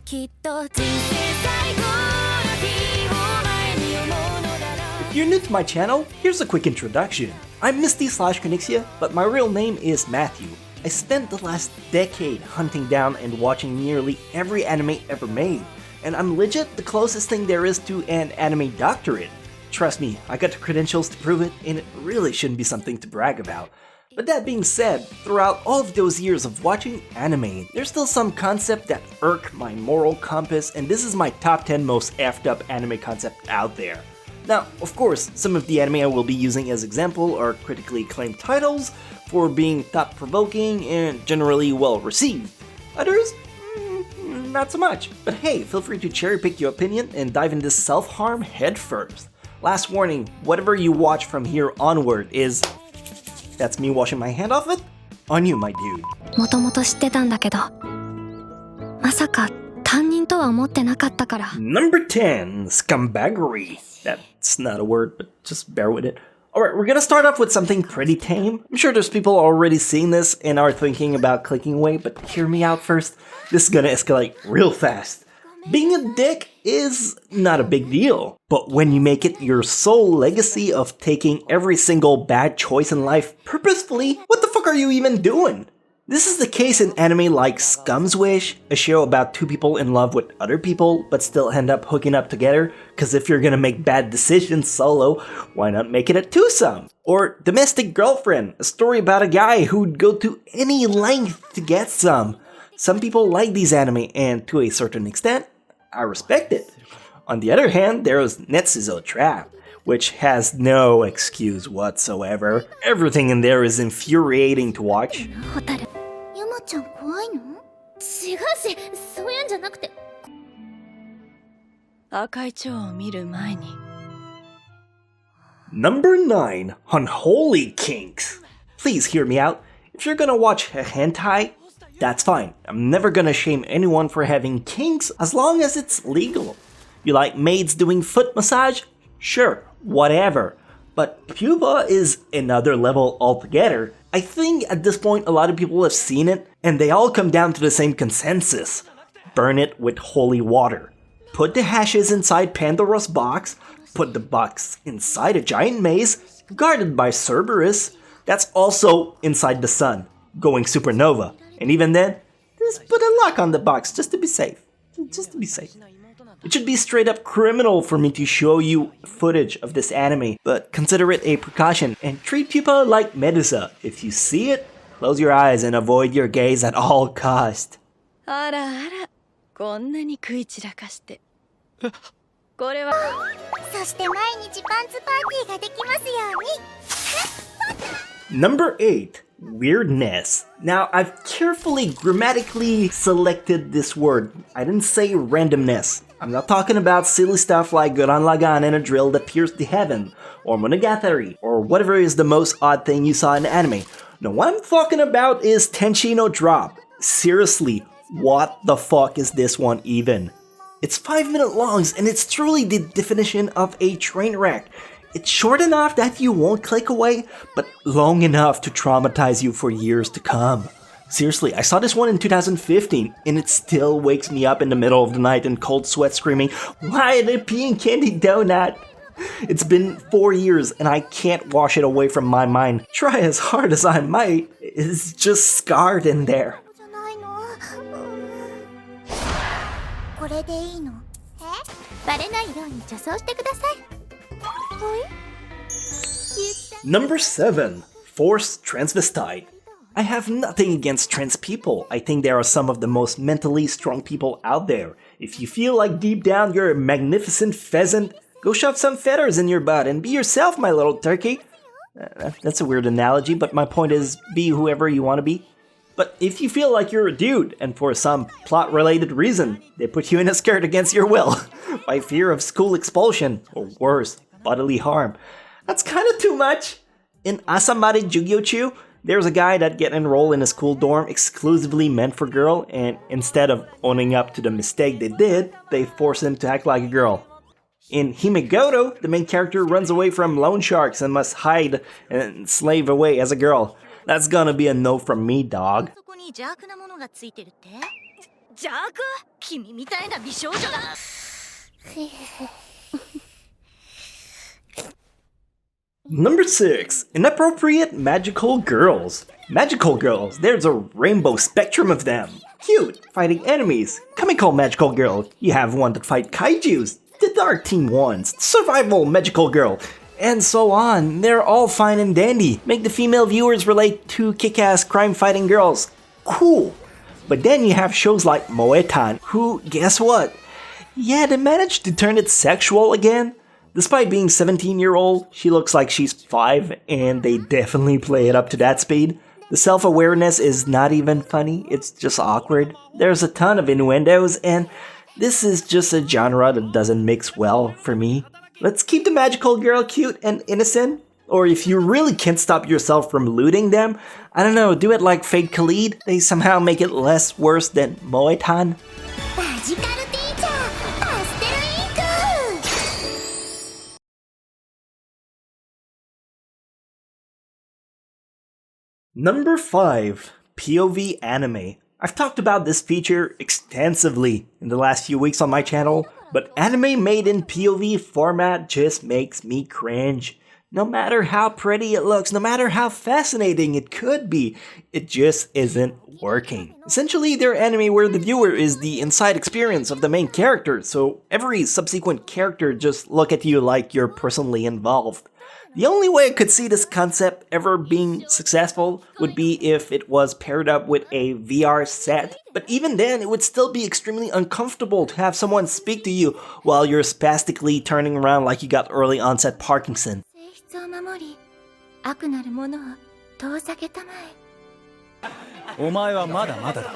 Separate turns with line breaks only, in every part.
If you're new to my channel, here's a quick introduction. I'm Misty/Konixia, but my real name is Matthew. I spent the last decade hunting down and watching nearly every anime ever made, and I'm legit the closest thing there is to an anime doctorate. Trust me, I got the credentials to prove it, and it really shouldn't be something to brag about. But that being said, throughout all of those years of watching anime, there's still some concept that irk my moral compass, and this is my top 10 most effed up anime concept out there. Now, of course, some of the anime I will be using as example are critically acclaimed titles for being thought-provoking and generally well-received. Others, not so much. But hey, feel free to cherry-pick your opinion and dive into self-harm head first. Last warning, whatever you watch from here onward is... That's me washing my hand off it? On you, my dude.
もともと知ってたんだけど、まさか担任とは思ってなかったから。
Number 10, Scumbaggery. That's not a word, but just bear with it. Alright, we're gonna start off with something pretty tame. I'm sure there's people already seeing this and are thinking about clicking away, but hear me out first. This is gonna escalate real fast. Being a dick is not a big deal, but when you make it your sole legacy of taking every single bad choice in life purposefully, what the fuck are you even doing? This is the case in anime like Scum's Wish, a show about two people in love with other people but still end up hooking up together, cause if you're gonna make bad decisions solo, why not make it a twosome? Or Domestic Girlfriend, a story about a guy who'd go to any length to get some. Some people like these anime, and to a certain extent, I respect it. On the other hand, there's Netsuzo Trap, which has no excuse whatsoever. Everything in there is infuriating to watch.
ゆまちゃん怖いの？違うし、そういうんじゃなくて。赤い蝶を見る前に。
Number 9, Unholy Kinks. Please hear me out. If you're gonna watch a hentai, that's fine. I'm never gonna shame anyone for having kinks as long as it's legal. You like maids doing foot massage? Sure, whatever. But pupa is another level altogether. I think at this point a lot of people have seen it, and they all come down to the same consensus. Burn it with holy water. Put the hashes inside Pandora's box, put the box inside a giant maze, guarded by Cerberus, that's also inside the sun, going supernova. And even then, just put a lock on the box just to be safe. Just to be safe. It should be straight up criminal for me to show you footage of this anime, but consider it a precaution and treat pupa like Medusa. If you see it, close your eyes and avoid your gaze at all cost.
あらあら、こんなに食い散らかして。これは。そして毎日パンツパーティーができますように。
Number 8. Weirdness. Now, I've carefully grammatically selected this word. I didn't say randomness. I'm not talking about silly stuff like Gurren Lagann and a drill that pierced the heaven, or Monogatari, or whatever is the most odd thing you saw in anime. No, what I'm talking about is Tenchi no Drop. Seriously, what the fuck is this one even? It's 5-minute longs, and it's truly the definition of a train wreck. It's short enough that you won't click away, but long enough to traumatize you for years to come. Seriously, I saw this one in 2015, and it still wakes me up in the middle of the night in cold sweat screaming, "Why are they peeing candy donut?" It's been 4 years, and I can't wash it away from my mind. Try as hard as I might, it's just scarred in there.
じゃないの。これでいいの？バレないように女装してください。
Number 7. Forced Transvestite. I have nothing against trans people. I think they are some of the most mentally strong people out there. If you feel like deep down you're a magnificent pheasant, go shove some feathers in your butt and be yourself, my little turkey. That's a weird analogy, but my point is be whoever you want to be. But if you feel like you're a dude, and for some plot-related reason, they put you in a skirt against your will, by fear of school expulsion, or worse, bodily harm, that's kind of too much. In Asamare Jugyochu, there's a guy that get enrolled in a school dorm exclusively meant for girl, and instead of owning up to the mistake they did, they force him to act like a girl. In Himegoro, the main character runs away from loan sharks and must hide and slave away as a girl. That's gonna be a no from me, dog.
そこに邪悪なものがついてるって？邪悪？君みたいな美少女が
Number 6. Inappropriate magical girls. Magical girls, there's a rainbow spectrum of them. Cute, fighting enemies. Comical magical girl, you have one that fight kaijus. The dark team ones, survival magical girl, and so on. They're all fine and dandy. Make the female viewers relate to kick-ass crime-fighting girls. Cool. But then you have shows like Moe-tan, who, guess what? Yeah, they managed to turn it sexual again. Despite being 17-year-old, she looks like she's 5, and they definitely play it up to that speed. The self-awareness is not even funny, it's just awkward. There's a ton of innuendos, and this is just a genre that doesn't mix well for me. Let's keep the magical girl cute and innocent. Or if you really can't stop yourself from looting them, I don't know, do it like Fate Khalid. They somehow make it less worse than Moe-tan.
マジカルティーチャーパステルインク
Number 5. POV Anime. I've talked about this feature extensively in the last few weeks on my channel, but anime made in POV format just makes me cringe. No matter how pretty it looks, no matter how fascinating it could be, it just isn't working. Essentially, they're anime where the viewer is the inside experience of the main character, so every subsequent character just look at you like you're personally involved. The only way I could see this concept ever being successful would be if it was paired up with a VR set, but even then it would still be extremely uncomfortable to have someone speak to you while you're spastically turning around like you got early onset Parkinson.
性質を守り悪なるものを遠ざけたまえ
お前はまだまだだ。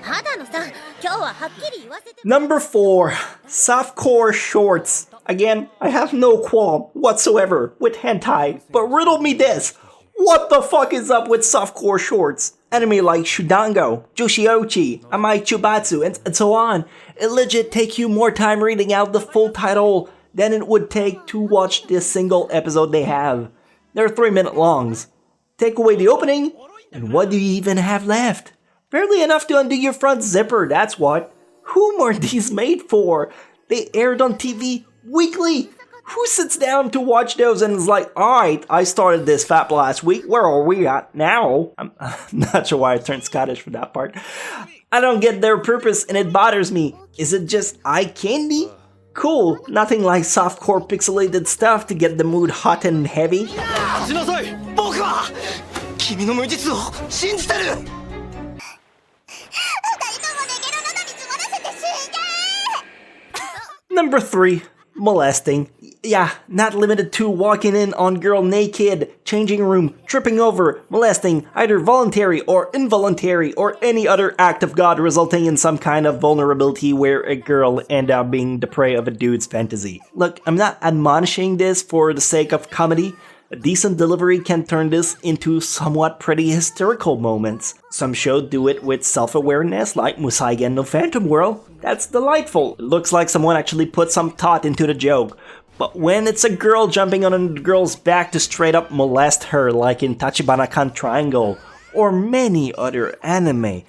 肌野さん今日ははっきり言わせて
Number 4. Softcore shorts. Again, I have no qualm whatsoever with hentai, but riddle me this. What the fuck is up with softcore shorts? Anime like Shudango, Joshiochi, Amai Chubatsu, and so on. It legit take you more time reading out the full title than it would take to watch this single episode they have. They're 3-minute longs. Take away the opening, and what do you even have left? Barely enough to undo your front zipper, that's what. Whom are these made for? They aired on TV weekly. Who sits down to watch those and is like, alright, I started this fap last week, where are we at now? I'm not sure why I turned Scottish for that part. I don't get their purpose and it bothers me. Is it just eye candy? Cool, nothing like softcore pixelated stuff to get the mood hot and heavy.
待ちなさい。僕は君の無実を信じてる。
二人ともレゲル喉に詰まらせて死んで
Number 3. Molesting. Yeah, not limited to walking in on girl naked, changing room, tripping over, molesting, either voluntary or involuntary, or any other act of God resulting in some kind of vulnerability where a girl end up being the prey of a dude's fantasy. Look, I'm not admonishing this for the sake of comedy. A decent delivery can turn this into somewhat pretty hysterical moments. Some shows do it with self-awareness like Musaigen no Phantom World. That's delightful. It looks like someone actually put some thought into the joke. But when it's a girl jumping on a girl's back to straight up molest her like in Tachibana-kan Triangle or many other anime,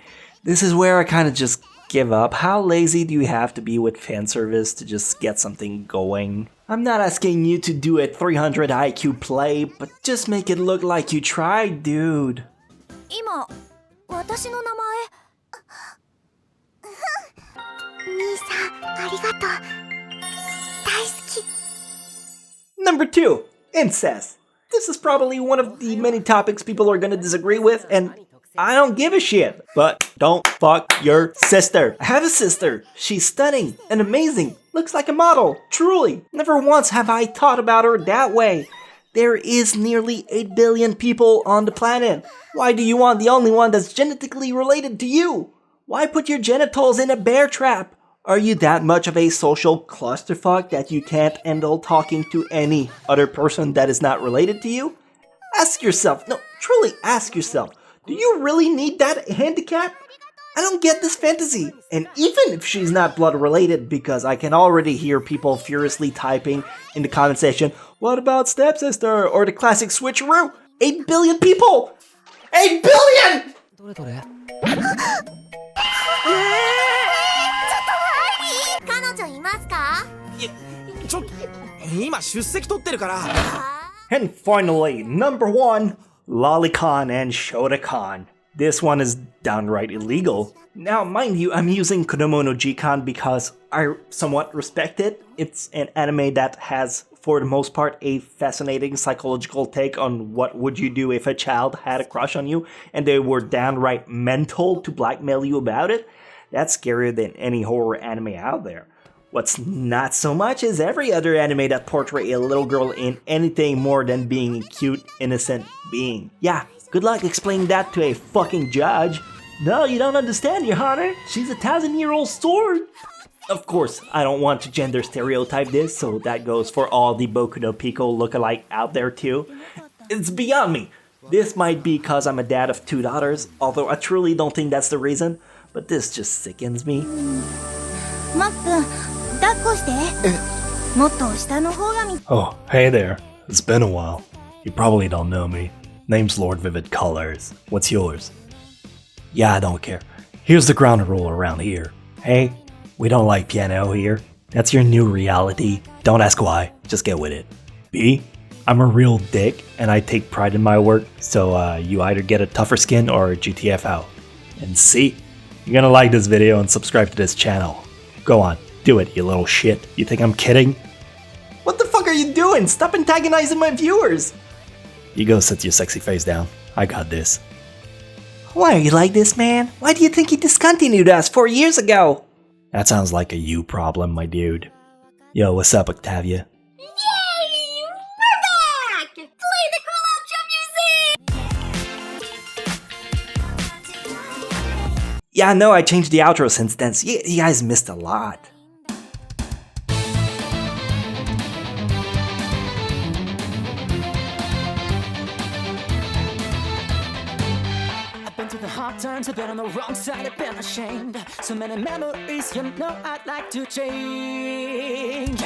this is where I kinda just give up. How lazy do you have to be with fan service to just get something going? I'm not asking you to do a 300 IQ play, but just make it look like you tried, dude.
今私の名前兄さんありがとう大好き
Number 2. Incest. This is probably one of the many topics people are gonna disagree with, and I don't give a shit. But don't fuck your sister. I have a sister. She's stunning and amazing. Looks like a model. Truly. Never once have I thought about her that way. There is nearly 8 billion people on the planet. Why do you want the only one that's genetically related to you? Why put your genitals in a bear trap? Are you that much of a social clusterfuck that you can't handle talking to any other person that is not related to you? Ask yourself, no, truly ask yourself, do you really need that handicap? I don't get this fantasy. And even if she's not blood related, because I can already hear people furiously typing in the comment section, what about stepsister or the classic switcheroo? 8 billion people! 8 billion!
どれどれ。今出席取ってるから。
And finally, number 1, Lolicon and Shotokan. This one is downright illegal. Now, mind you, I'm using Kodomo no Jikan because I somewhat respect it. It's an anime that has, for the most part, a fascinating psychological take on what would you do if a child had a crush on you and they were downright mental to blackmail you about it. That's scarier than any horror anime out there. What's not so much is every other anime that portray a little girl in anything more than being a cute, innocent being. Yeah, good luck explaining that to a fucking judge. No, you don't understand, Your Honor. She's a 1,000-year-old sword. Of course, I don't want to gender stereotype this, so that goes for all the Boku no Pico lookalike out there too. It's beyond me. This might be because I'm a dad of 2 daughters, although I truly don't think that's the reason, but this just sickens me.
マックン、抱っこして。もっと下の方が見。
Oh, hey there. It's been a while. You probably don't know me. Name's Lord Vivid Colors. What's yours? Yeah, I don't care. Here's the ground rule around here. Hey, we don't like piano here. That's your new reality. Don't ask why. Just get with it. B, I'm a real dick and I take pride in my work, so you either get a tougher skin or GTF out. And C, you're gonna like this video and subscribe to this channel. Go on, do it, you little shit. You think I'm kidding? What the fuck are you doing? Stop antagonizing my viewers! You go sit your sexy face down. I got this. Why are you like this, man? Why do you think he discontinued us 4 years ago? That sounds like a you problem, my dude. Yo, what's up, Octavia?
Yay! We're back! Play the cool outro music!
Yeah, I know I changed the outro since then, so you guys missed a lot.
I've been through the hard times, I've been on the wrong side, I've been ashamed. So many memories, you know I'd like to change.